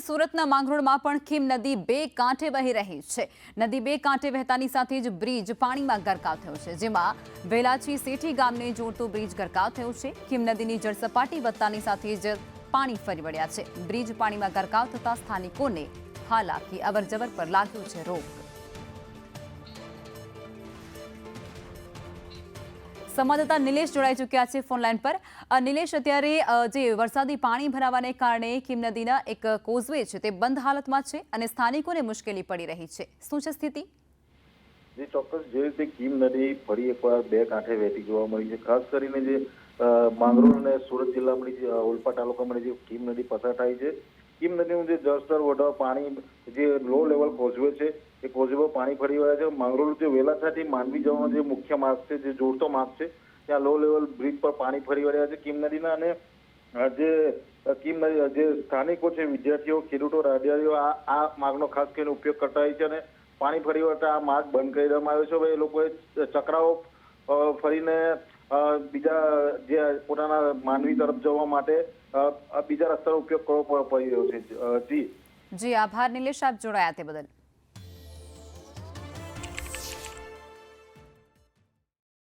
સુરતના માંગરોળમાં પણ ખીમ નદી બે કાંઠે વહી રહી છે। નદી બે કાંઠે વહેતાની સાથે જ બ્રિજ પાણીમાં ગરકાવ થયો છે, જેમાં વેલાછી સેઠી ગામને જોડતો બ્રિજ ગરકાવ થયો છે। ખીમ નદીની જળસપાટી વધતાની સાથે જ પાણી ફરી વળ્યા છે। બ્રિજ પાણીમાં ગરકાવ થતા સ્થાનિકોને હાલાકી અવરજવર પર લાગ્યો છે રોક। સંવાદદાતા નિલેશ જોડાઈ ચૂક્યા છે ફોન લાઈન પર। નિલેશ, અત્યારે જે વરસાદી પાણી ભરાવાને કારણે ખીમ નદીના એક કોઝવે છે તે બંધ હાલતમાં છે અને સ્થાનિકોને મુશ્કેલી પડી રહી છે, શું છે સ્થિતિ? જે ચોક્કસ જે રીતે ખીમ નદી ફરી એકવાર બે કાંઠે વહેતી જોવા મળી છે। ખાસ કરીને જે માંગરોળ અને સુરત જિલ્લામાં જે ઓલપા તાલુકામાં જે ખીમ નદી પસાર થાય છે, ખીમ નદીનું જે જળસ્તર વધવા પાણી જે લો લેવલ કોઝવે છે એ કોઝવે પાણી ફરી વળ્યા છે। માંગરોળ જે વેલાછાથી માંડવી જવાનો જે મુખ્ય માર્ગ છે, જે જોડતો માર્ગ છે, ત્યાં લો લેવલ બ્રિજ પર પાણી ફરી વળ્યા છે ખીમ નદીના। અને જે ખીમ નદી જે સ્થાનિકો છે, વિદ્યાર્થીઓ, ખેડૂતો, રાહદારીઓ આ માર્ગનો ખાસ કરીને ઉપયોગ કરતા હોય છે અને પાણી ફરી વળતા આ માર્ગ બંધ કરી દેવામાં આવ્યો છે। હવે એ લોકોએ ચક્રાઓ ફરીને બીજા જે પોતાના માંડવી તરફ જવા માટે બીજા રસ્તાનો ઉપયોગ કરવો પડી રહ્યો છે। જી આભાર નિલેશ, આપ જોડાયા તે બદલ।